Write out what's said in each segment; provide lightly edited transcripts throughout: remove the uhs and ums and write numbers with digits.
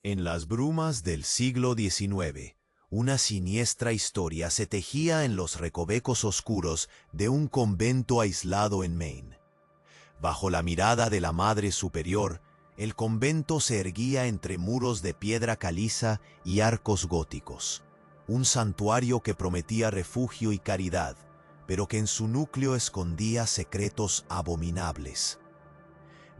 En las brumas del siglo XIX, una siniestra historia se tejía en los recovecos oscuros de un convento aislado en Maine. Bajo la mirada de la Madre Superior, el convento se erguía entre muros de piedra caliza y arcos góticos, un santuario que prometía refugio y caridad, pero que en su núcleo escondía secretos abominables.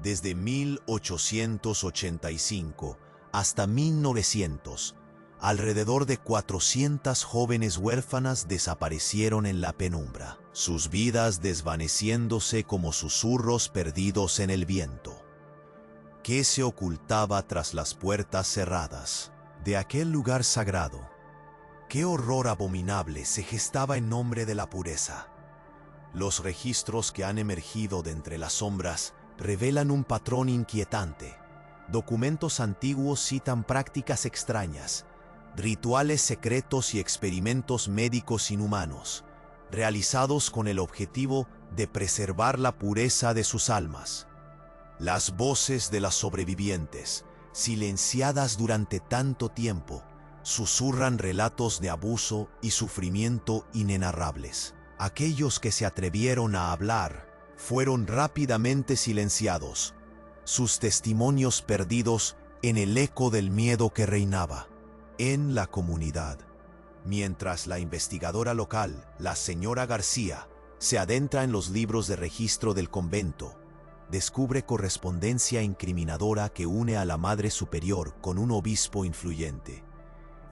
Desde 1885 hasta 1900, alrededor de 400 jóvenes huérfanas desaparecieron en la penumbra, sus vidas desvaneciéndose como susurros perdidos en el viento. ¿Qué se ocultaba tras las puertas cerradas de aquel lugar sagrado? ¿Qué horror abominable se gestaba en nombre de la pureza? Los registros que han emergido de entre las sombras revelan un patrón inquietante. Documentos antiguos citan prácticas extrañas, rituales secretos y experimentos médicos inhumanos, realizados con el objetivo de preservar la pureza de sus almas. Las voces de las sobrevivientes, silenciadas durante tanto tiempo, susurran relatos de abuso y sufrimiento inenarrables. Aquellos que se atrevieron a hablar fueron rápidamente silenciados, sus testimonios perdidos en el eco del miedo que reinaba en la comunidad. Mientras la investigadora local, la señora García, se adentra en los libros de registro del convento, descubre correspondencia incriminadora que une a la Madre Superior con un obispo influyente.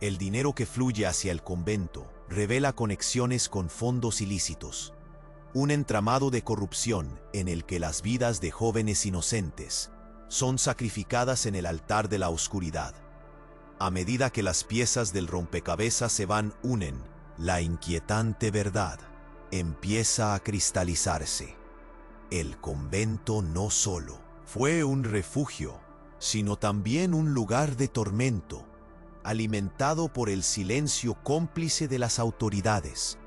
El dinero que fluye hacia el convento revela conexiones con fondos ilícitos, un entramado de corrupción en el que las vidas de jóvenes inocentes son sacrificadas en el altar de la oscuridad. A medida que las piezas del rompecabezas se unen, la inquietante verdad empieza a cristalizarse. El convento no solo fue un refugio, sino también un lugar de tormento, alimentado por el silencio cómplice de las autoridades.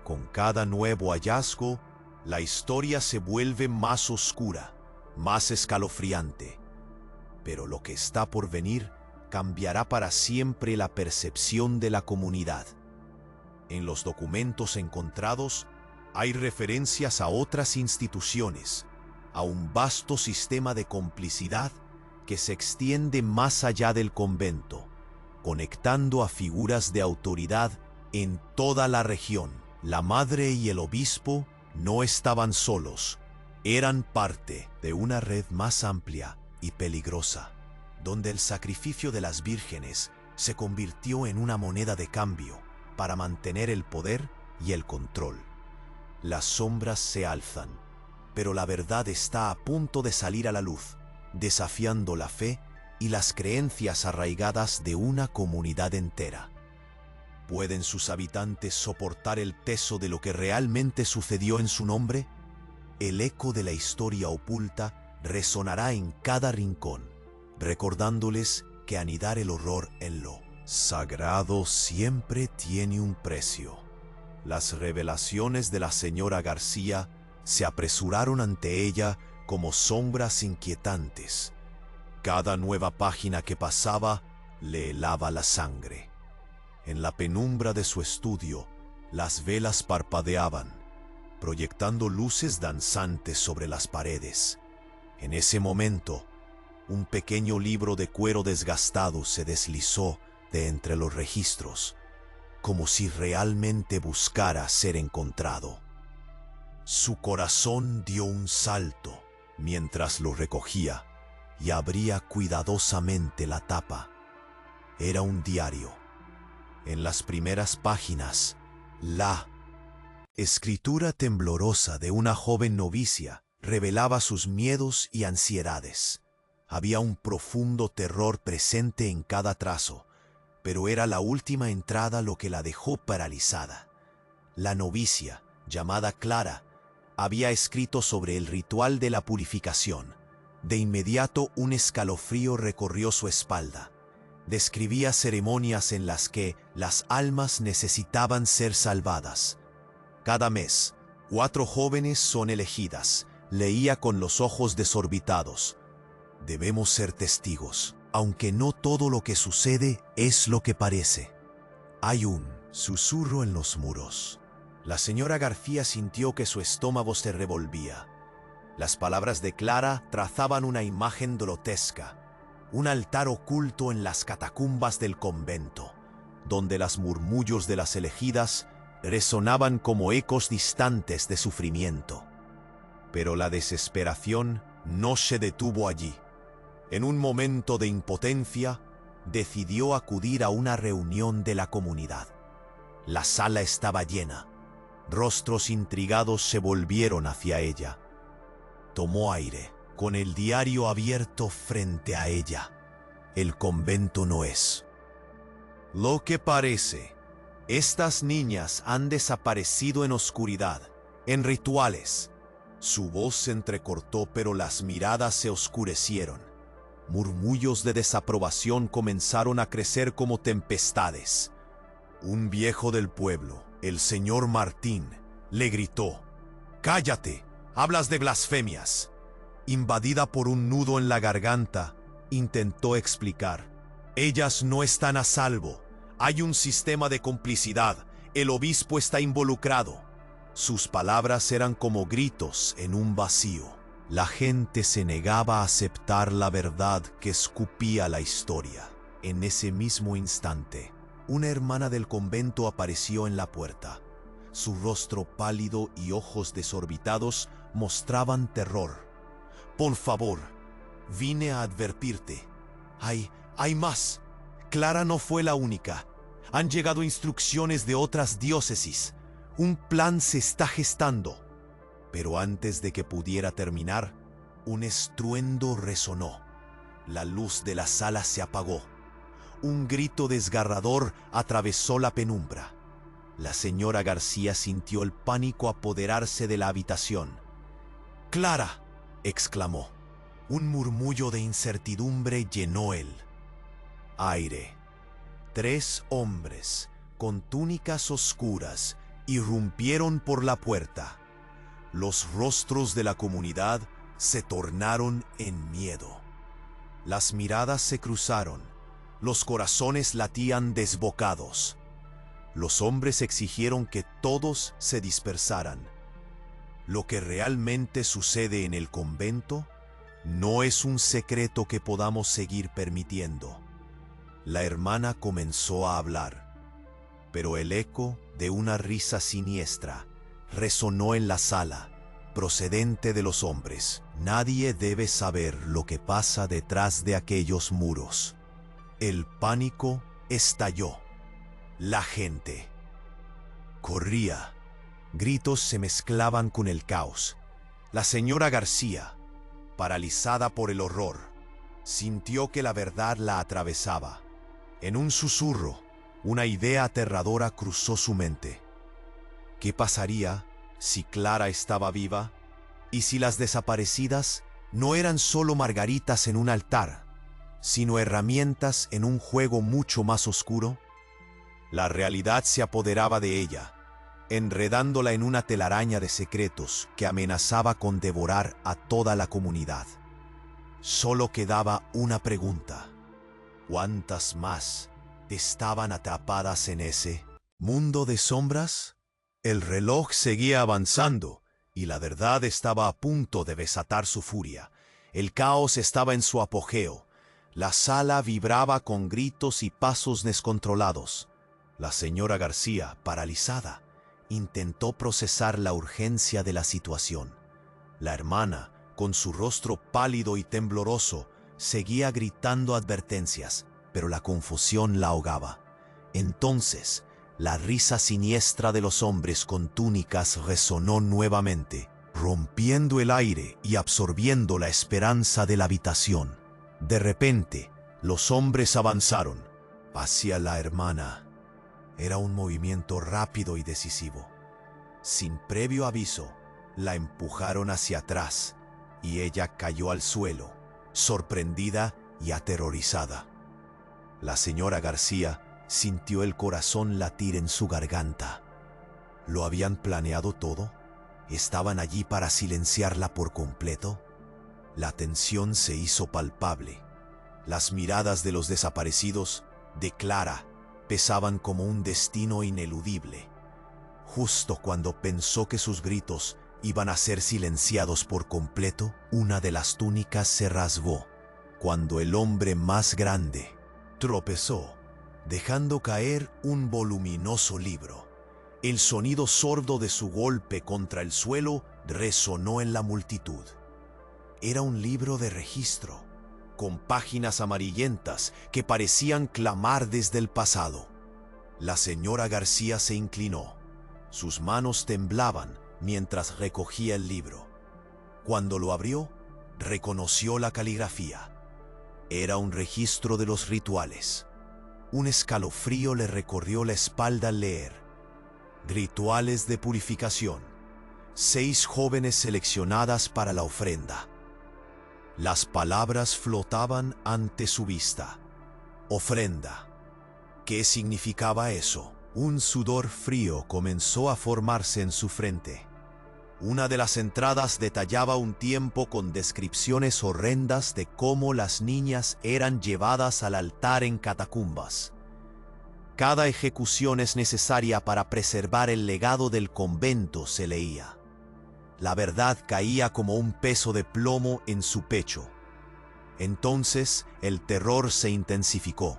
Con cada nuevo hallazgo, la historia se vuelve más oscura, más escalofriante. Pero lo que está por venir cambiará para siempre la percepción de la comunidad. En los documentos encontrados hay referencias a otras instituciones, a un vasto sistema de complicidad que se extiende más allá del convento, conectando a figuras de autoridad en toda la región. La madre y el obispo no estaban solos, eran parte de una red más amplia y peligrosa, donde el sacrificio de las vírgenes se convirtió en una moneda de cambio para mantener el poder y el control. Las sombras se alzan, pero la verdad está a punto de salir a la luz, desafiando la fe y las creencias arraigadas de una comunidad entera. ¿Pueden sus habitantes soportar el peso de lo que realmente sucedió en su nombre? El eco de la historia oculta resonará en cada rincón, recordándoles que anidar el horror en lo sagrado siempre tiene un precio. Las revelaciones de la señora García se apresuraron ante ella como sombras inquietantes. Cada nueva página que pasaba le helaba la sangre. En la penumbra de su estudio, las velas parpadeaban, proyectando luces danzantes sobre las paredes. En ese momento, un pequeño libro de cuero desgastado se deslizó de entre los registros, como si realmente buscara ser encontrado. Su corazón dio un salto mientras lo recogía y abría cuidadosamente la tapa. Era un diario. En las primeras páginas, la escritura temblorosa de una joven novicia revelaba sus miedos y ansiedades. Había un profundo terror presente en cada trazo, pero era la última entrada lo que la dejó paralizada. La novicia, llamada Clara, había escrito sobre el ritual de la purificación. De inmediato un escalofrío recorrió su espalda. Describía ceremonias en las que las almas necesitaban ser salvadas. Cada mes, 4 jóvenes son elegidas, leía con los ojos desorbitados. Debemos ser testigos, aunque no todo lo que sucede es lo que parece. Hay un susurro en los muros. La señora García sintió que su estómago se revolvía. Las palabras de Clara trazaban una imagen grotesca, un altar oculto en las catacumbas del convento, donde los murmullos de las elegidas resonaban como ecos distantes de sufrimiento. Pero la desesperación no se detuvo allí. En un momento de impotencia, decidió acudir a una reunión de la comunidad. La sala estaba llena. Rostros intrigados se volvieron hacia ella. Tomó aire, con el diario abierto frente a ella. El convento no es lo que parece. Estas niñas han desaparecido en oscuridad, en rituales. Su voz se entrecortó, pero las miradas se oscurecieron. Murmullos de desaprobación comenzaron a crecer como tempestades. Un viejo del pueblo, el señor Martín, le gritó: «¡Cállate! ¡Hablas de blasfemias!». Invadida por un nudo en la garganta, intentó explicar: «Ellas no están a salvo. Hay un sistema de complicidad. El obispo está involucrado». Sus palabras eran como gritos en un vacío. La gente se negaba a aceptar la verdad que escupía la historia. En ese mismo instante, una hermana del convento apareció en la puerta. Su rostro pálido y ojos desorbitados mostraban terror. «Por favor, vine a advertirte. Hay más. Clara no fue la única. Han llegado instrucciones de otras diócesis. Un plan se está gestando». Pero antes de que pudiera terminar, un estruendo resonó. La luz de la sala se apagó. Un grito desgarrador atravesó la penumbra. La señora García sintió el pánico apoderarse de la habitación. «¡Clara!», exclamó. Un murmullo de incertidumbre llenó el aire. 3 hombres, con túnicas oscuras, irrumpieron por la puerta. Los rostros de la comunidad se tornaron en miedo. Las miradas se cruzaron. Los corazones latían desbocados. Los hombres exigieron que todos se dispersaran. Lo que realmente sucede en el convento no es un secreto que podamos seguir permitiendo. La hermana comenzó a hablar, pero el eco de una risa siniestra resonó en la sala, procedente de los hombres. Nadie debe saber lo que pasa detrás de aquellos muros. El pánico estalló. La gente corría. Gritos se mezclaban con el caos. La señora García, paralizada por el horror, sintió que la verdad la atravesaba. En un susurro, una idea aterradora cruzó su mente. ¿Qué pasaría si Clara estaba viva? ¿Y si las desaparecidas no eran solo margaritas en un altar, sino herramientas en un juego mucho más oscuro? La realidad se apoderaba de ella, enredándola en una telaraña de secretos que amenazaba con devorar a toda la comunidad. Solo quedaba una pregunta: ¿cuántas más estaban atrapadas en ese mundo de sombras? El reloj seguía avanzando y la verdad estaba a punto de desatar su furia. El caos estaba en su apogeo. La sala vibraba con gritos y pasos descontrolados. La señora García, paralizada, intentó procesar la urgencia de la situación. La hermana, con su rostro pálido y tembloroso, seguía gritando advertencias, pero la confusión la ahogaba. Entonces, la risa siniestra de los hombres con túnicas resonó nuevamente, rompiendo el aire y absorbiendo la esperanza de la habitación. De repente, los hombres avanzaron hacia la hermana. Era un movimiento rápido y decisivo. Sin previo aviso, la empujaron hacia atrás y ella cayó al suelo, sorprendida y aterrorizada. La señora García sintió el corazón latir en su garganta. ¿Lo habían planeado todo? ¿Estaban allí para silenciarla por completo? La tensión se hizo palpable. Las miradas de los desaparecidos, de Clara, pesaban como un destino ineludible. Justo cuando pensó que sus gritos iban a ser silenciados por completo, una de las túnicas se rasgó, cuando el hombre más grande tropezó, dejando caer un voluminoso libro. El sonido sordo de su golpe contra el suelo resonó en la multitud. Era un libro de registro, con páginas amarillentas que parecían clamar desde el pasado. La señora García se inclinó. Sus manos temblaban mientras recogía el libro. Cuando lo abrió, reconoció la caligrafía. Era un registro de los rituales. Un escalofrío le recorrió la espalda al leer. Rituales de purificación. 6 jóvenes seleccionadas para la ofrenda. Las palabras flotaban ante su vista. Ofrenda. ¿Qué significaba eso? Un sudor frío comenzó a formarse en su frente. Una de las entradas detallaba un tiempo con descripciones horrendas de cómo las niñas eran llevadas al altar en catacumbas. Cada ejecución es necesaria para preservar el legado del convento, se leía. La verdad caía como un peso de plomo en su pecho. Entonces el terror se intensificó.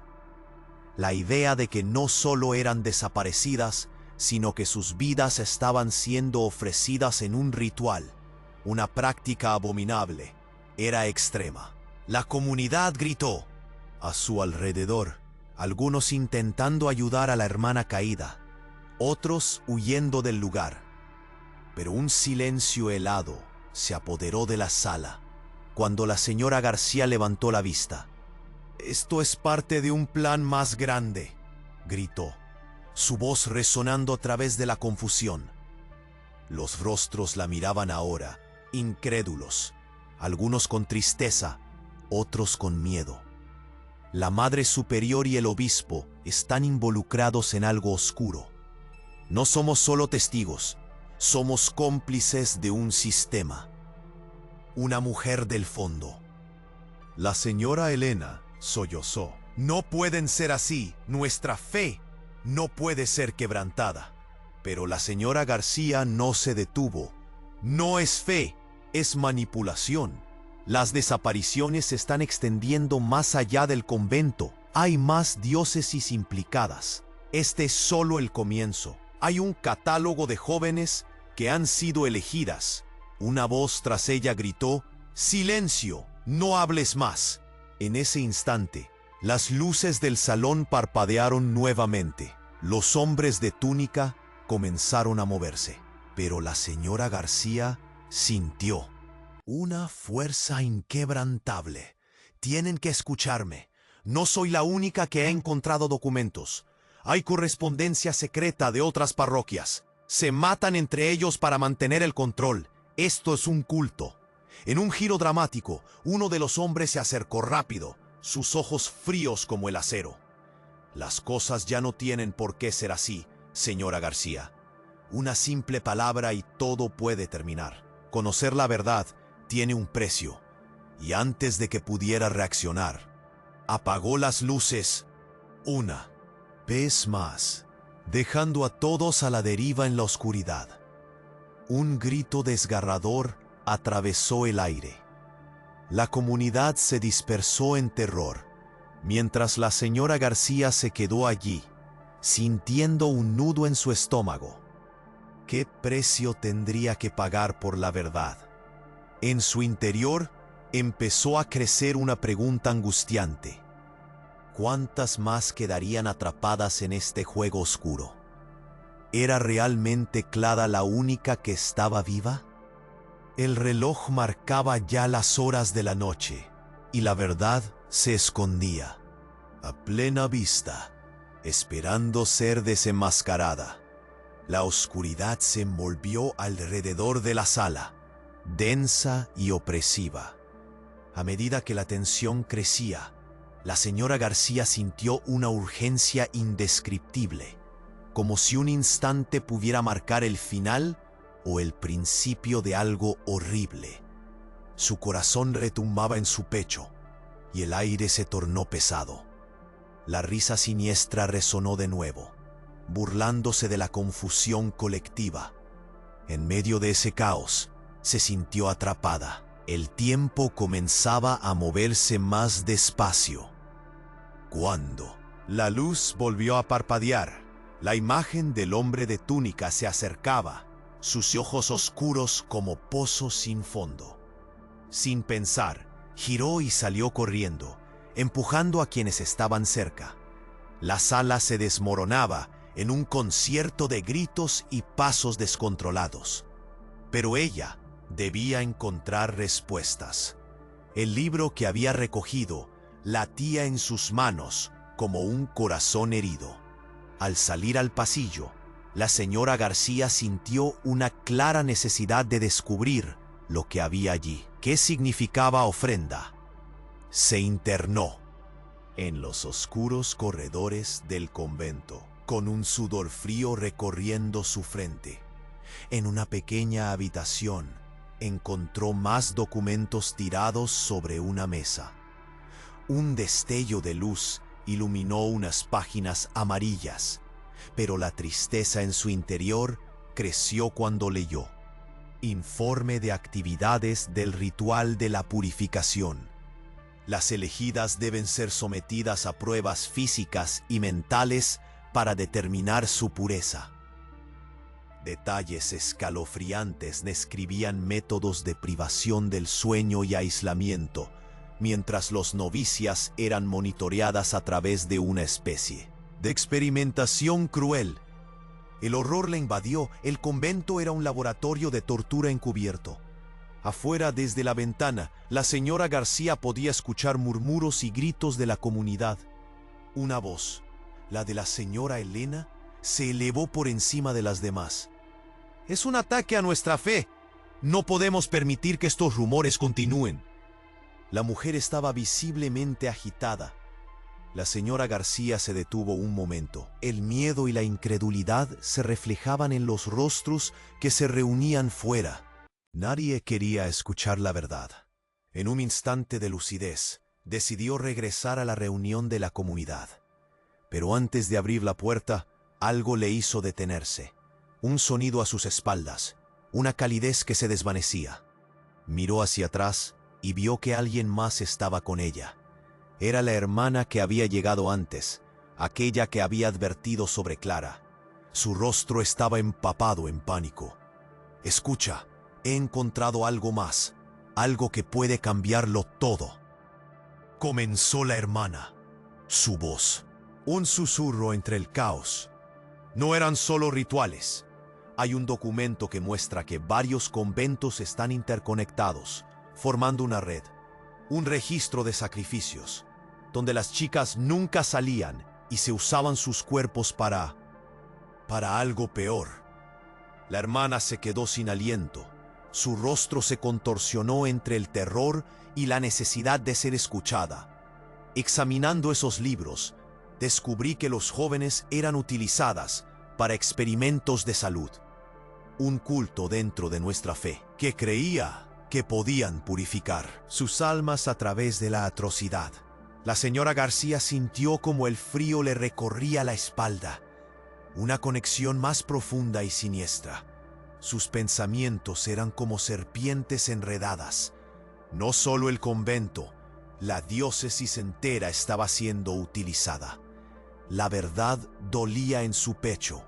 La idea de que no solo eran desaparecidas, sino que sus vidas estaban siendo ofrecidas en un ritual, una práctica abominable, era extrema. La comunidad gritó. A su alrededor, algunos intentando ayudar a la hermana caída, otros huyendo del lugar. Pero un silencio helado se apoderó de la sala cuando la señora García levantó la vista. «Esto es parte de un plan más grande», gritó, su voz resonando a través de la confusión. Los rostros la miraban ahora, incrédulos, algunos con tristeza, otros con miedo. La Madre Superior y el Obispo están involucrados en algo oscuro. No somos solo testigos, somos cómplices de un sistema. Una mujer del fondo. La señora Elena sollozó. «No pueden ser así, nuestra fe no puede ser quebrantada». Pero la señora García no se detuvo. «No es fe, es manipulación. Las desapariciones se están extendiendo más allá del convento. Hay más diócesis implicadas. Este es solo el comienzo. Hay un catálogo de jóvenes que han sido elegidas». Una voz tras ella gritó: «¡Silencio! ¡No hables más!». En ese instante, las luces del salón parpadearon nuevamente. Los hombres de túnica comenzaron a moverse. Pero la señora García sintió una fuerza inquebrantable. «Tienen que escucharme. No soy la única que ha encontrado documentos. Hay correspondencia secreta de otras parroquias. Se matan entre ellos para mantener el control. Esto es un culto». En un giro dramático, uno de los hombres se acercó rápido, sus ojos fríos como el acero. «Las cosas ya no tienen por qué ser así, señora García. Una simple palabra y todo puede terminar. Conocer la verdad tiene un precio». Y antes de que pudiera reaccionar, apagó las luces una vez más, dejando a todos a la deriva en la oscuridad. Un grito desgarrador atravesó el aire. La comunidad se dispersó en terror, mientras la señora García se quedó allí, sintiendo un nudo en su estómago. ¿Qué precio tendría que pagar por la verdad? En su interior empezó a crecer una pregunta angustiante. ¿Cuántas más quedarían atrapadas en este juego oscuro? ¿Era realmente Clara la única que estaba viva? El reloj marcaba ya las horas de la noche, y la verdad se escondía, a plena vista, esperando ser desenmascarada. La oscuridad se envolvió alrededor de la sala, densa y opresiva. A medida que la tensión crecía, la señora García sintió una urgencia indescriptible, como si un instante pudiera marcar el final o el principio de algo horrible. Su corazón retumbaba en su pecho, y el aire se tornó pesado. La risa siniestra resonó de nuevo, burlándose de la confusión colectiva. En medio de ese caos, se sintió atrapada. El tiempo comenzaba a moverse más despacio. Cuando la luz volvió a parpadear, la imagen del hombre de túnica se acercaba, sus ojos oscuros como pozos sin fondo. Sin pensar, giró y salió corriendo, empujando a quienes estaban cerca. La sala se desmoronaba en un concierto de gritos y pasos descontrolados. Pero ella debía encontrar respuestas. El libro que había recogido latía en sus manos como un corazón herido. Al salir al pasillo, la señora García sintió una clara necesidad de descubrir lo que había allí. ¿Qué significaba ofrenda? Se internó en los oscuros corredores del convento, con un sudor frío recorriendo su frente. En una pequeña habitación, encontró más documentos tirados sobre una mesa. Un destello de luz iluminó unas páginas amarillas, pero la tristeza en su interior creció cuando leyó. Informe de actividades del ritual de la purificación. Las elegidas deben ser sometidas a pruebas físicas y mentales para determinar su pureza. Detalles escalofriantes describían métodos de privación del sueño y aislamiento, mientras los novicias eran monitoreadas a través de una especie de experimentación cruel. El horror la invadió. El convento era un laboratorio de tortura encubierto. Afuera, desde la ventana, la señora García podía escuchar murmuros y gritos de la comunidad. Una voz, la de la señora Elena, se elevó por encima de las demás. «Es un ataque a nuestra fe. No podemos permitir que estos rumores continúen». La mujer estaba visiblemente agitada. La señora García se detuvo un momento. El miedo y la incredulidad se reflejaban en los rostros que se reunían fuera. Nadie quería escuchar la verdad. En un instante de lucidez, decidió regresar a la reunión de la comunidad. Pero antes de abrir la puerta, algo le hizo detenerse. Un sonido a sus espaldas, una calidez que se desvanecía. Miró hacia atrás y vio que alguien más estaba con ella. Era la hermana que había llegado antes, aquella que había advertido sobre Clara. Su rostro estaba empapado en pánico. «Escucha, he encontrado algo más, algo que puede cambiarlo todo», comenzó la hermana. Su voz, un susurro entre el caos. «No eran solo rituales. Hay un documento que muestra que varios conventos están interconectados, formando una red, un registro de sacrificios, donde las chicas nunca salían y se usaban sus cuerpos para algo peor». La hermana se quedó sin aliento. Su rostro se contorsionó entre el terror y la necesidad de ser escuchada. Examinando esos libros, descubrí que los jóvenes eran utilizadas para experimentos de salud. Un culto dentro de nuestra fe que creía que podían purificar sus almas a través de la atrocidad. La señora García sintió como el frío le recorría la espalda, una conexión más profunda y siniestra. Sus pensamientos eran como serpientes enredadas. No solo el convento, la diócesis entera estaba siendo utilizada. La verdad dolía en su pecho.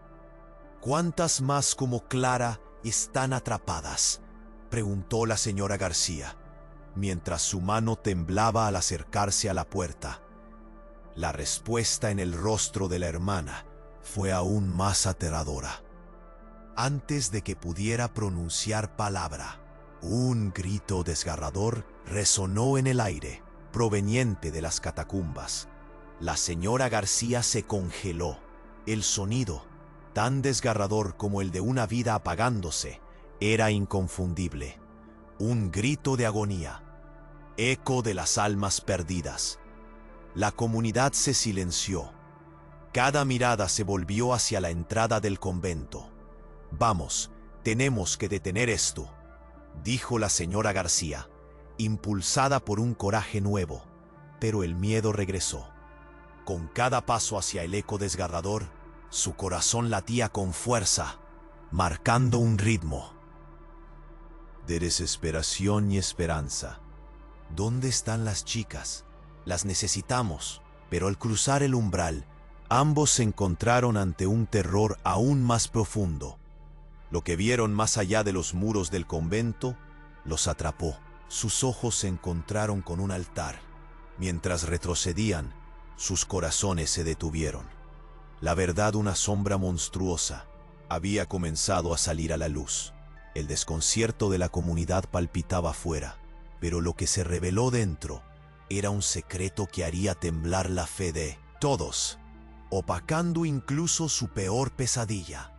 «¿Cuántas más como Clara están atrapadas?», preguntó la señora García, mientras su mano temblaba al acercarse a la puerta. La respuesta en el rostro de la hermana fue aún más aterradora. Antes de que pudiera pronunciar palabra, un grito desgarrador resonó en el aire, proveniente de las catacumbas. La señora García se congeló. El sonido, tan desgarrador como el de una vida apagándose, era inconfundible. Un grito de agonía, eco de las almas perdidas. La comunidad se silenció. Cada mirada se volvió hacia la entrada del convento. «Vamos, tenemos que detener esto», dijo la señora García, impulsada por un coraje nuevo. pero el miedo regresó. Con cada paso hacia el eco desgarrador, su corazón latía con fuerza, marcando un ritmo de desesperación y esperanza. ¿Dónde están las chicas? Las necesitamos. Pero al cruzar el umbral, ambos se encontraron ante un terror aún más profundo. Lo que vieron más allá de los muros del convento los atrapó. Sus ojos se encontraron con un altar. Mientras retrocedían, sus corazones se detuvieron. La verdad, una sombra monstruosa, había comenzado a salir a la luz. El desconcierto de la comunidad palpitaba afuera, pero lo que se reveló dentro era un secreto que haría temblar la fe de todos, opacando incluso su peor pesadilla.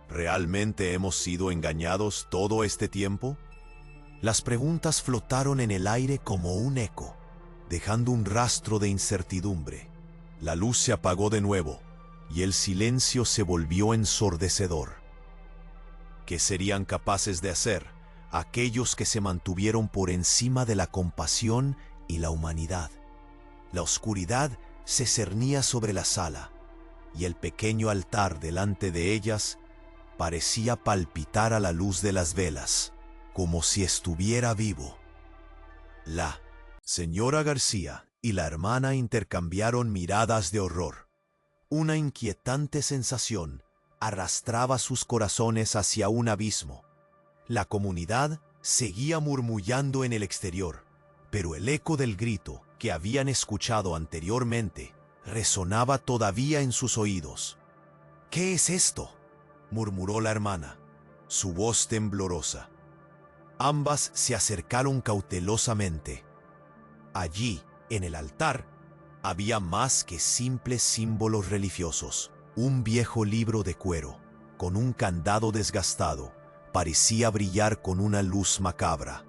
¿Realmente hemos sido engañados todo este tiempo? Las preguntas flotaron en el aire como un eco, dejando un rastro de incertidumbre. La luz se apagó de nuevo y el silencio se volvió ensordecedor. ¿Qué serían capaces de hacer aquellos que se mantuvieron por encima de la compasión y la humanidad? La oscuridad se cernía sobre la sala y el pequeño altar delante de ellas parecía palpitar a la luz de las velas, como si estuviera vivo. La señora García y la hermana intercambiaron miradas de horror. Una inquietante sensación arrastraba sus corazones hacia un abismo. La comunidad seguía murmullando en el exterior, pero el eco del grito que habían escuchado anteriormente resonaba todavía en sus oídos. «¿Qué es esto?», murmuró la hermana, su voz temblorosa. Ambas se acercaron cautelosamente. Allí, en el altar, había más que simples símbolos religiosos. Un viejo libro de cuero, con un candado desgastado, parecía brillar con una luz macabra.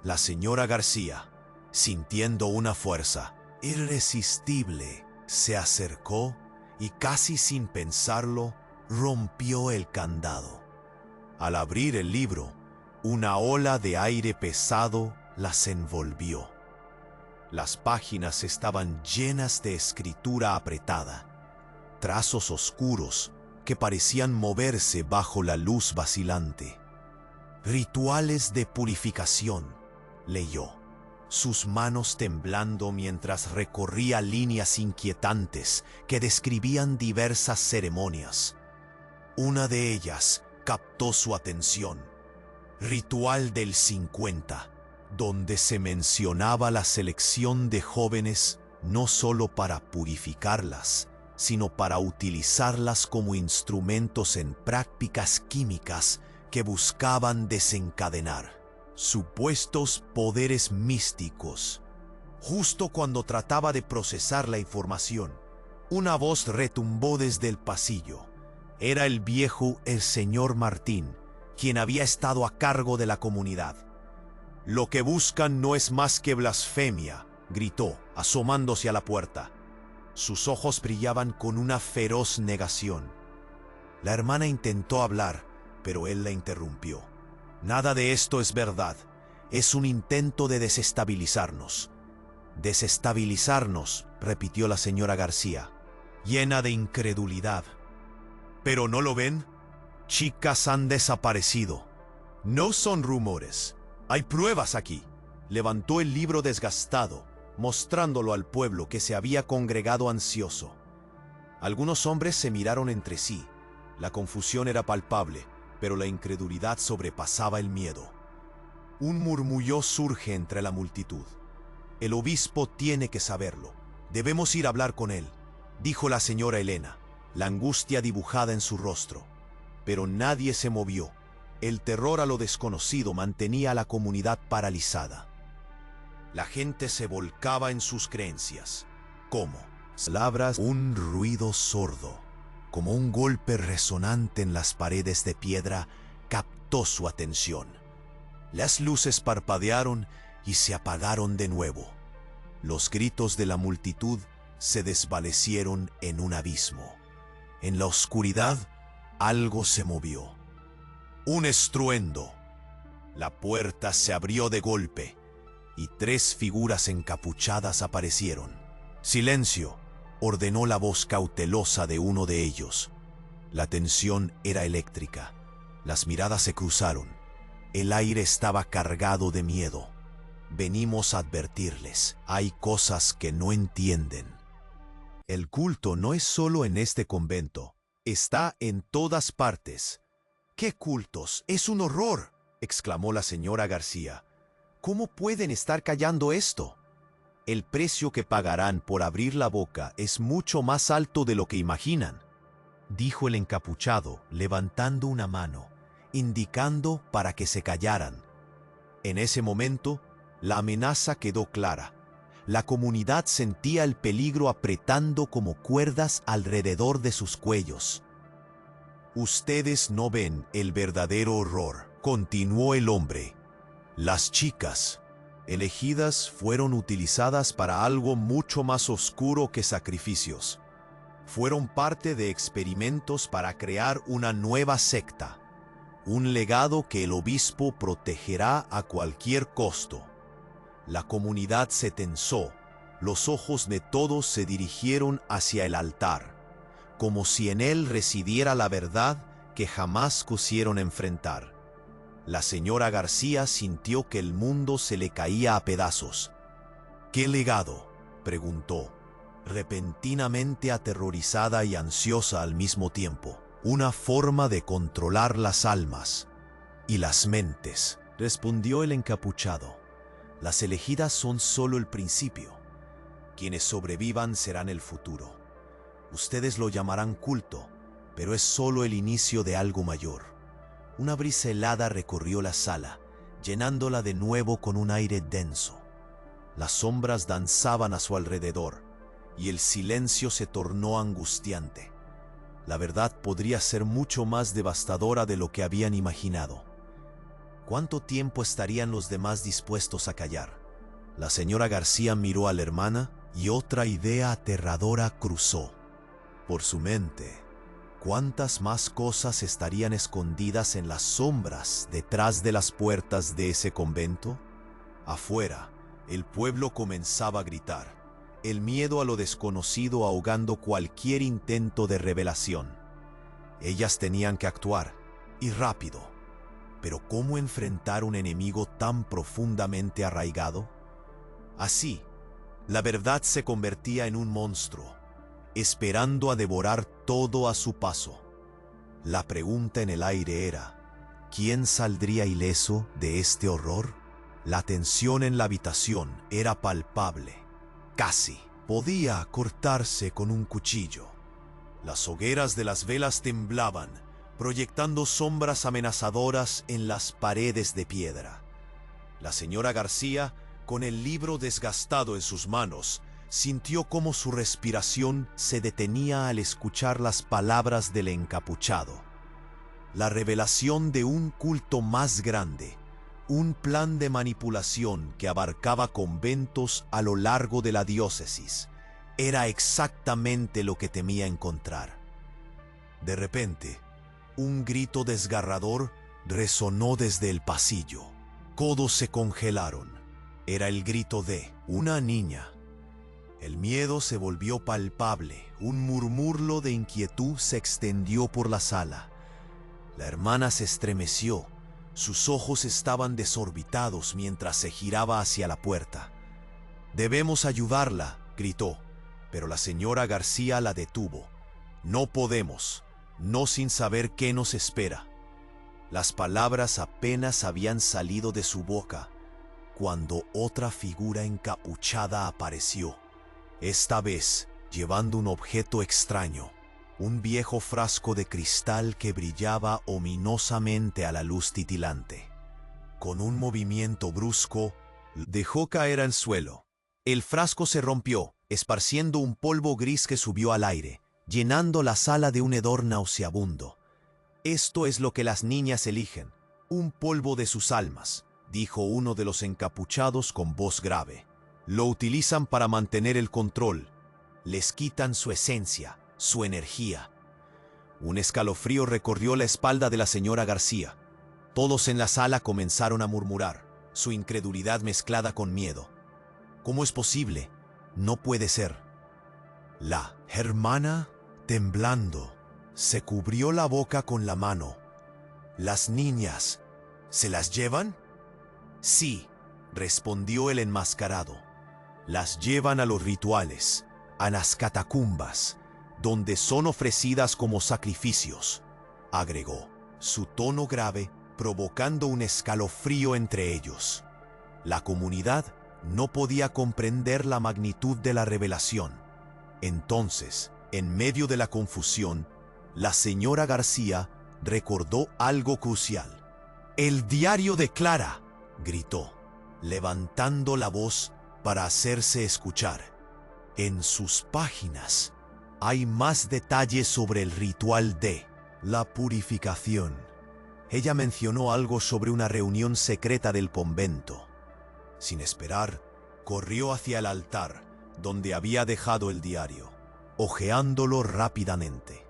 La señora García, sintiendo una fuerza irresistible, se acercó y casi sin pensarlo, rompió el candado. Al abrir el libro, una ola de aire pesado las envolvió. Las páginas estaban llenas de escritura apretada, trazos oscuros que parecían moverse bajo la luz vacilante. «Rituales de purificación», leyó, sus manos temblando mientras recorría líneas inquietantes que describían diversas ceremonias. Una de ellas captó su atención: Ritual del 50, donde se mencionaba la selección de jóvenes no solo para purificarlas, sino para utilizarlas como instrumentos en prácticas químicas que buscaban desencadenar supuestos poderes místicos. Justo cuando trataba de procesar la información, una voz retumbó desde el pasillo. Era el señor Martín, quien había estado a cargo de la comunidad. «Lo que buscan no es más que blasfemia», gritó, asomándose a la puerta. Sus ojos brillaban con una feroz negación. La hermana intentó hablar, pero él la interrumpió. «Nada de esto es verdad. Es un intento de desestabilizarnos». «Desestabilizarnos», repitió la señora García, llena de incredulidad. «¿Pero no lo ven? Chicas han desaparecido. No son rumores. Hay pruebas aquí». Levantó el libro desgastado, mostrándolo al pueblo que se había congregado ansioso. Algunos hombres se miraron entre sí. La confusión era palpable, pero la incredulidad sobrepasaba el miedo. Un murmullo surge entre la multitud. «El obispo tiene que saberlo. Debemos ir a hablar con él», dijo la señora Elena, la angustia dibujada en su rostro. Pero nadie se movió. El terror a lo desconocido mantenía a la comunidad paralizada. La gente se volcaba en sus creencias. ¿Cómo? Palabras, un ruido sordo, como un golpe resonante en las paredes de piedra, captó su atención. Las luces parpadearon y se apagaron de nuevo. Los gritos de la multitud se desvanecieron en un abismo. En la oscuridad, algo se movió. Un estruendo. La puerta se abrió de golpe y 3 figuras encapuchadas aparecieron. «Silencio», ordenó la voz cautelosa de uno de ellos. La tensión era eléctrica. Las miradas se cruzaron. El aire estaba cargado de miedo. «Venimos a advertirles, hay cosas que no entienden. El culto no es solo en este convento, está en todas partes». «¿Qué cultos? ¡Es un horror!», exclamó la señora García. «¿Cómo pueden estar callando esto? El precio que pagarán por abrir la boca es mucho más alto de lo que imaginan», dijo el encapuchado, levantando una mano, indicando para que se callaran. En ese momento, la amenaza quedó clara. La comunidad sentía el peligro apretando como cuerdas alrededor de sus cuellos. «Ustedes no ven el verdadero horror», continuó el hombre. «Las chicas elegidas fueron utilizadas para algo mucho más oscuro que sacrificios. Fueron parte de experimentos para crear una nueva secta, un legado que el obispo protegerá a cualquier costo». La comunidad se tensó, los ojos de todos se dirigieron hacia el altar, como si en él residiera la verdad que jamás quisieron enfrentar. La señora García sintió que el mundo se le caía a pedazos. «¿Qué legado?», preguntó, repentinamente aterrorizada y ansiosa al mismo tiempo. «Una forma de controlar las almas y las mentes», respondió el encapuchado. «Las elegidas son solo el principio. Quienes sobrevivan serán el futuro. Ustedes lo llamarán culto, pero es solo el inicio de algo mayor». Una brisa helada recorrió la sala, llenándola de nuevo con un aire denso. Las sombras danzaban a su alrededor, y el silencio se tornó angustiante. La verdad podría ser mucho más devastadora de lo que habían imaginado. ¿Cuánto tiempo estarían los demás dispuestos a callar? La señora García miró a la hermana y otra idea aterradora cruzó por su mente. ¿Cuántas más cosas estarían escondidas en las sombras detrás de las puertas de ese convento? Afuera, el pueblo comenzaba a gritar, el miedo a lo desconocido ahogando cualquier intento de revelación. Ellas tenían que actuar, y rápido. Pero ¿cómo enfrentar un enemigo tan profundamente arraigado? Así, la verdad se convertía en un monstruo, esperando a devorar todo a su paso. La pregunta en el aire era, ¿quién saldría ileso de este horror? La tensión en la habitación era palpable. Casi podía cortarse con un cuchillo. Las hogueras de las velas temblaban, proyectando sombras amenazadoras en las paredes de piedra. La señora García, con el libro desgastado en sus manos, sintió cómo su respiración se detenía al escuchar las palabras del encapuchado. La revelación de un culto más grande, un plan de manipulación que abarcaba conventos a lo largo de la diócesis, era exactamente lo que temía encontrar. De repente, un grito desgarrador resonó desde el pasillo. Codos se congelaron. Era el grito de una niña. El miedo se volvió palpable. Un murmullo de inquietud se extendió por la sala. La hermana se estremeció. Sus ojos estaban desorbitados mientras se giraba hacia la puerta. «Debemos ayudarla», gritó, pero la señora García la detuvo. «No podemos, no sin saber qué nos espera». Las palabras apenas habían salido de su boca cuando otra figura encapuchada apareció, esta vez llevando un objeto extraño, un viejo frasco de cristal que brillaba ominosamente a la luz titilante. Con un movimiento brusco, dejó caer al suelo. El frasco se rompió, esparciendo un polvo gris que subió al aire, llenando la sala de un hedor nauseabundo. «Esto es lo que las niñas eligen, un polvo de sus almas», dijo uno de los encapuchados con voz grave. «Lo utilizan para mantener el control. Les quitan su esencia, su energía». Un escalofrío recorrió la espalda de la señora García. Todos en la sala comenzaron a murmurar. su incredulidad mezclada con miedo. ¿Cómo es posible? No puede ser. La hermana, temblando, se cubrió la boca con la mano. ¿Las niñas se las llevan? Sí, respondió el enmascarado. Las llevan a los rituales, a las catacumbas, donde son ofrecidas como sacrificios, agregó, su tono grave provocando un escalofrío entre ellos. La comunidad no podía comprender la magnitud de la revelación. Entonces, en medio de la confusión, la señora García recordó algo crucial. «¡El diario de Clara!», gritó, levantando la voz para hacerse escuchar. En sus páginas hay más detalles sobre el ritual de la purificación. Ella mencionó algo sobre una reunión secreta del convento. Sin esperar, corrió hacia el altar, donde había dejado el diario, hojeándolo rápidamente.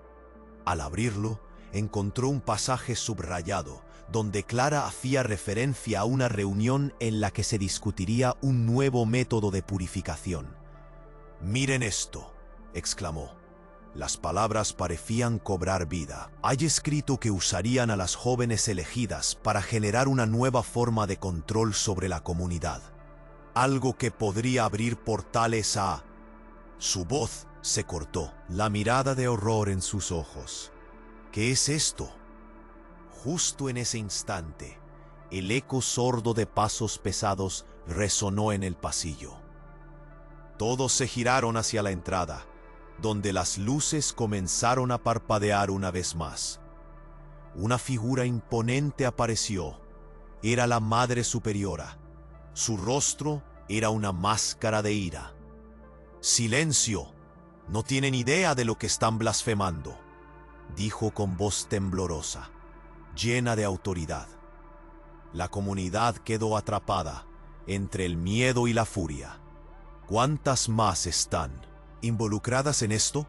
Al abrirlo, encontró un pasaje subrayado, donde Clara hacía referencia a una reunión en la que se discutiría un nuevo método de purificación. «Miren esto», exclamó. Las palabras parecían cobrar vida. Hay escrito que usarían a las jóvenes elegidas para generar una nueva forma de control sobre la comunidad. Algo que podría abrir portales a... Su voz se cortó, la mirada de horror en sus ojos. ¿Qué es esto? Justo en ese instante, el eco sordo de pasos pesados resonó en el pasillo. Todos se giraron hacia la entrada, donde las luces comenzaron a parpadear una vez más. Una figura imponente apareció. Era la Madre Superiora. Su rostro era una máscara de ira. «¡Silencio! No tienen idea de lo que están blasfemando», dijo con voz temblorosa, llena de autoridad. La comunidad quedó atrapada entre el miedo y la furia. «¿Cuántas más están involucradas en esto?»,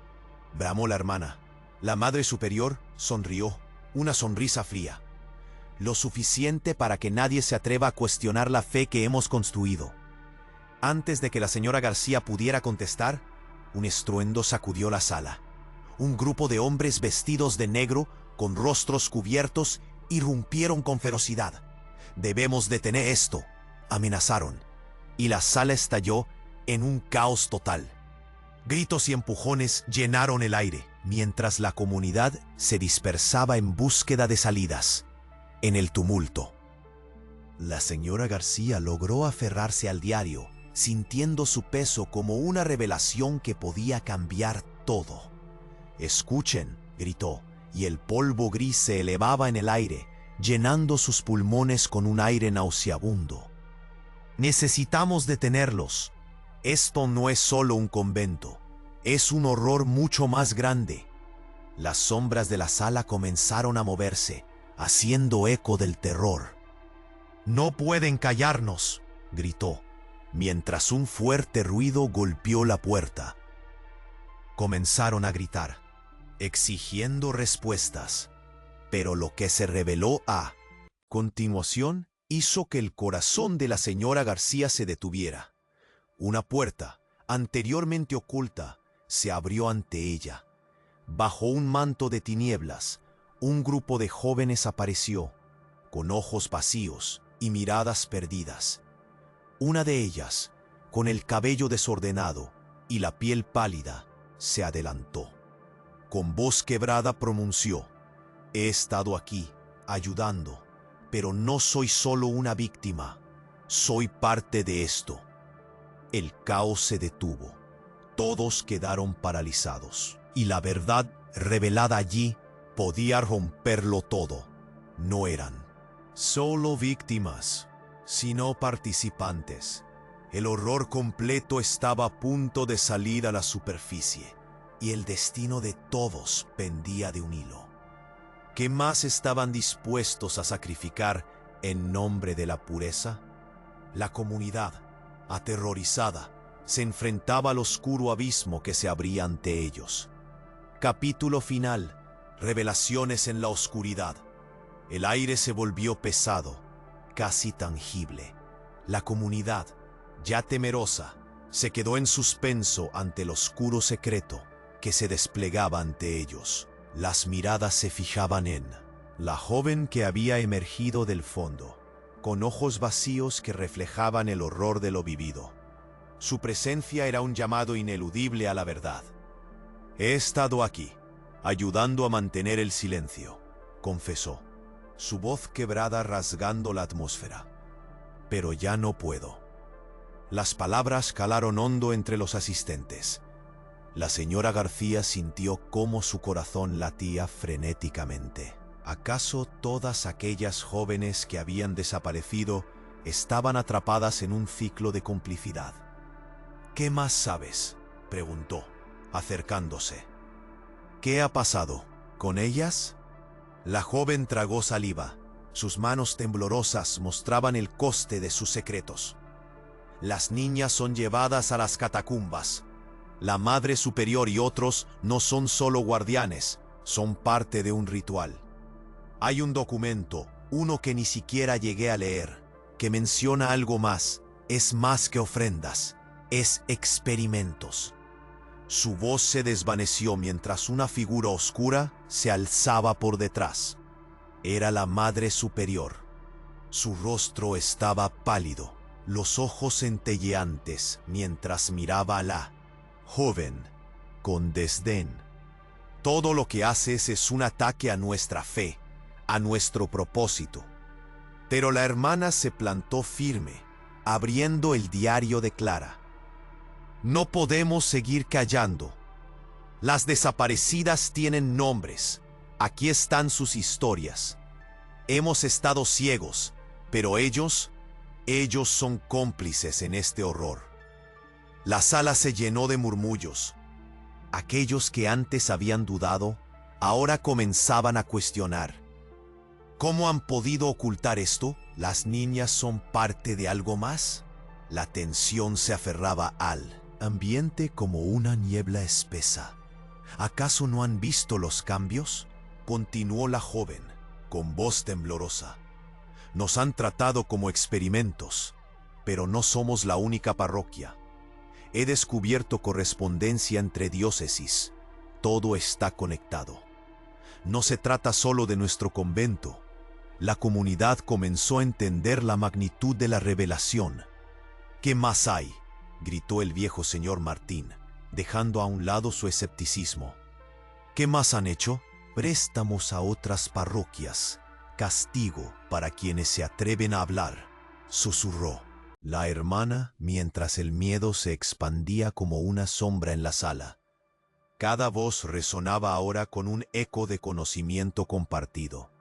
bramó la hermana. La Madre Superior sonrió, una sonrisa fría. «Lo suficiente para que nadie se atreva a cuestionar la fe que hemos construido». Antes de que la señora García pudiera contestar, un estruendo sacudió la sala. Un grupo de hombres vestidos de negro, con rostros cubiertos, irrumpieron con ferocidad. «Debemos detener esto», amenazaron, y la sala estalló en un caos total. Gritos y empujones llenaron el aire, mientras la comunidad se dispersaba en búsqueda de salidas. En el tumulto, la señora García logró aferrarse al diario, sintiendo su peso como una revelación que podía cambiar todo. «Escuchen», gritó, y el polvo gris se elevaba en el aire, llenando sus pulmones con un aire nauseabundo. «Necesitamos detenerlos. Esto no es solo un convento, es un horror mucho más grande». Las sombras de la sala comenzaron a moverse, haciendo eco del terror. «No pueden callarnos», gritó, mientras un fuerte ruido golpeó la puerta. Comenzaron a gritar, exigiendo respuestas, pero lo que se reveló a continuación hizo que el corazón de la señora García se detuviera. Una puerta, anteriormente oculta, se abrió ante ella. Bajo un manto de tinieblas, un grupo de jóvenes apareció, con ojos vacíos y miradas perdidas. Una de ellas, con el cabello desordenado y la piel pálida, se adelantó. Con voz quebrada pronunció: «He estado aquí, ayudando, pero no soy solo una víctima, soy parte de esto». El caos se detuvo. Todos quedaron paralizados, y la verdad revelada allí podía romperlo todo. No eran solo víctimas, sino participantes. El horror completo estaba a punto de salir a la superficie, y el destino de todos pendía de un hilo. ¿Qué más estaban dispuestos a sacrificar en nombre de la pureza? La comunidad, aterrorizada, se enfrentaba al oscuro abismo que se abría ante ellos. Capítulo final. Revelaciones en la oscuridad. El aire se volvió pesado, casi tangible. La comunidad, ya temerosa, se quedó en suspenso ante el oscuro secreto que se desplegaba ante ellos. Las miradas se fijaban en la joven que había emergido del fondo, con ojos vacíos que reflejaban el horror de lo vivido. Su presencia era un llamado ineludible a la verdad. «He estado aquí, ayudando a mantener el silencio», confesó, su voz quebrada rasgando la atmósfera. «Pero ya no puedo». Las palabras calaron hondo entre los asistentes. La señora García sintió cómo su corazón latía frenéticamente. ¿Acaso todas aquellas jóvenes que habían desaparecido estaban atrapadas en un ciclo de complicidad? «¿Qué más sabes?», preguntó, acercándose. «¿Qué ha pasado con ellas?». La joven tragó saliva. Sus manos temblorosas mostraban el coste de sus secretos. «Las niñas son llevadas a las catacumbas. La Madre Superior y otros no son solo guardianes, son parte de un ritual. Hay un documento, uno que ni siquiera llegué a leer, que menciona algo más. Es más que ofrendas, es experimentos». Su voz se desvaneció mientras una figura oscura se alzaba por detrás. Era la Madre Superior. Su rostro estaba pálido, los ojos centelleantes mientras miraba a la joven con desdén. «Todo lo que haces es un ataque a nuestra fe, a nuestro propósito». Pero la hermana se plantó firme, abriendo el diario de Clara. «No podemos seguir callando. Las desaparecidas tienen nombres. Aquí están sus historias. Hemos estado ciegos, pero ellos son cómplices en este horror». La sala se llenó de murmullos. Aquellos que antes habían dudado, ahora comenzaban a cuestionar. ¿Cómo han podido ocultar esto? ¿Las niñas son parte de algo más? La tensión se aferraba al ambiente como una niebla espesa. ¿Acaso no han visto los cambios?, continuó la joven, con voz temblorosa. «Nos han tratado como experimentos, pero no somos la única parroquia. He descubierto correspondencia entre diócesis. Todo está conectado. No se trata solo de nuestro convento. La comunidad comenzó a entender la magnitud de la revelación». «¿Qué más hay?», gritó el viejo señor Martín, dejando a un lado su escepticismo. «¿Qué más han hecho?». «Préstamos a otras parroquias. Castigo para quienes se atreven a hablar», susurró la hermana mientras el miedo se expandía como una sombra en la sala. Cada voz resonaba ahora con un eco de conocimiento compartido.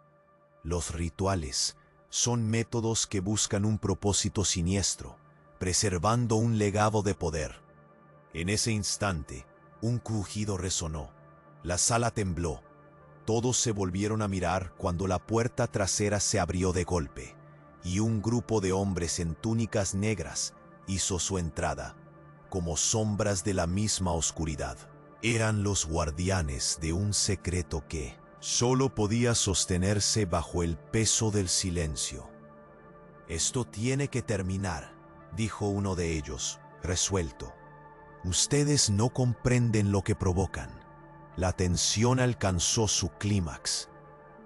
Los rituales son métodos que buscan un propósito siniestro, preservando un legado de poder. En ese instante, un crujido resonó. La sala tembló. Todos se volvieron a mirar cuando la puerta trasera se abrió de golpe, y un grupo de hombres en túnicas negras hizo su entrada, como sombras de la misma oscuridad. Eran los guardianes de un secreto que solo podía sostenerse bajo el peso del silencio. «Esto tiene que terminar», dijo uno de ellos, resuelto. «Ustedes no comprenden lo que provocan». La tensión alcanzó su clímax.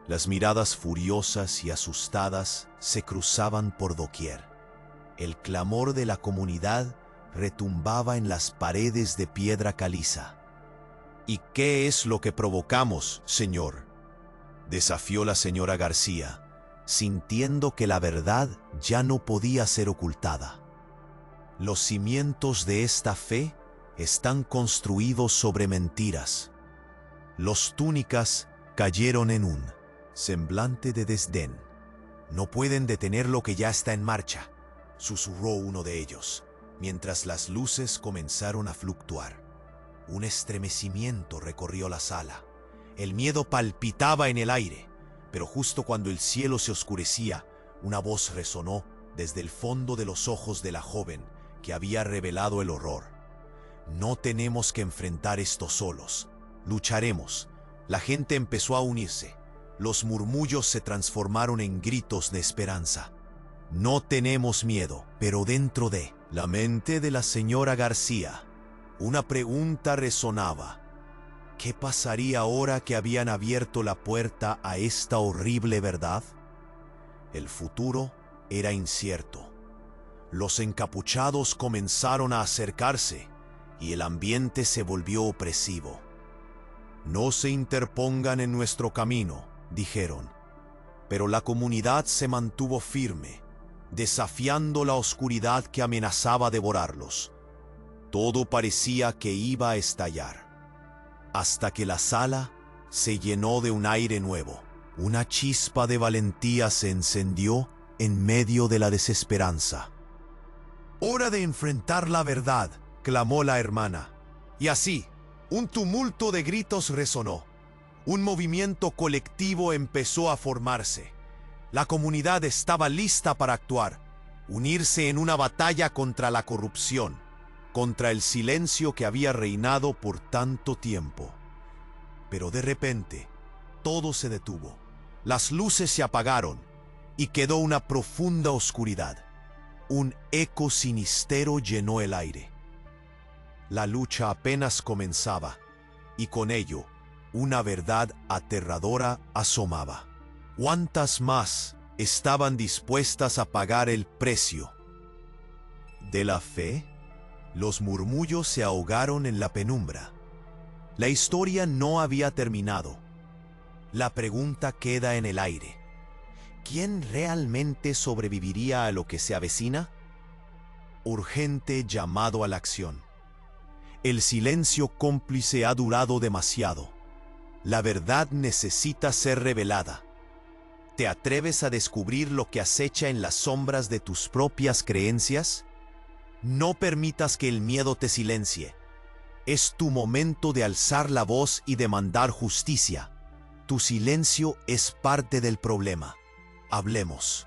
Las miradas furiosas y asustadas se cruzaban por doquier. El clamor de la comunidad retumbaba en las paredes de piedra caliza. «¿Y qué es lo que provocamos, señor?», desafió la señora García, sintiendo que la verdad ya no podía ser ocultada. «Los cimientos de esta fe están construidos sobre mentiras». Los túnicas cayeron en un semblante de desdén. «No pueden detener lo que ya está en marcha», susurró uno de ellos, mientras las luces comenzaron a fluctuar. Un estremecimiento recorrió la sala. El miedo palpitaba en el aire, pero justo cuando el cielo se oscurecía, una voz resonó desde el fondo de los ojos de la joven que había revelado el horror. «No tenemos que enfrentar esto solos. Lucharemos». La gente empezó a unirse. Los murmullos se transformaron en gritos de esperanza. No tenemos miedo, pero dentro de la mente de la señora García, una pregunta resonaba. ¿Qué pasaría ahora que habían abierto la puerta a esta horrible verdad? El futuro era incierto. Los encapuchados comenzaron a acercarse y el ambiente se volvió opresivo. No se interpongan en nuestro camino, dijeron, pero la comunidad se mantuvo firme, desafiando la oscuridad que amenazaba devorarlos. Todo parecía que iba a estallar, hasta que la sala se llenó de un aire nuevo. Una chispa de valentía se encendió en medio de la desesperanza. «¡Hora de enfrentar la verdad!», clamó la hermana. Y así, un tumulto de gritos resonó. Un movimiento colectivo empezó a formarse. La comunidad estaba lista para actuar, unirse en una batalla contra la corrupción, contra el silencio que había reinado por tanto tiempo. Pero de repente, todo se detuvo. Las luces se apagaron y quedó una profunda oscuridad. Un eco sinistero llenó el aire. La lucha apenas comenzaba, y con ello, una verdad aterradora asomaba. ¿Cuántas más estaban dispuestas a pagar el precio de la fe? Los murmullos se ahogaron en la penumbra. La historia no había terminado. La pregunta queda en el aire. ¿Quién realmente sobreviviría a lo que se avecina? Urgente llamado a la acción. El silencio cómplice ha durado demasiado. La verdad necesita ser revelada. ¿Te atreves a descubrir lo que acecha en las sombras de tus propias creencias? No permitas que el miedo te silencie. Es tu momento de alzar la voz y demandar justicia. Tu silencio es parte del problema. Hablemos.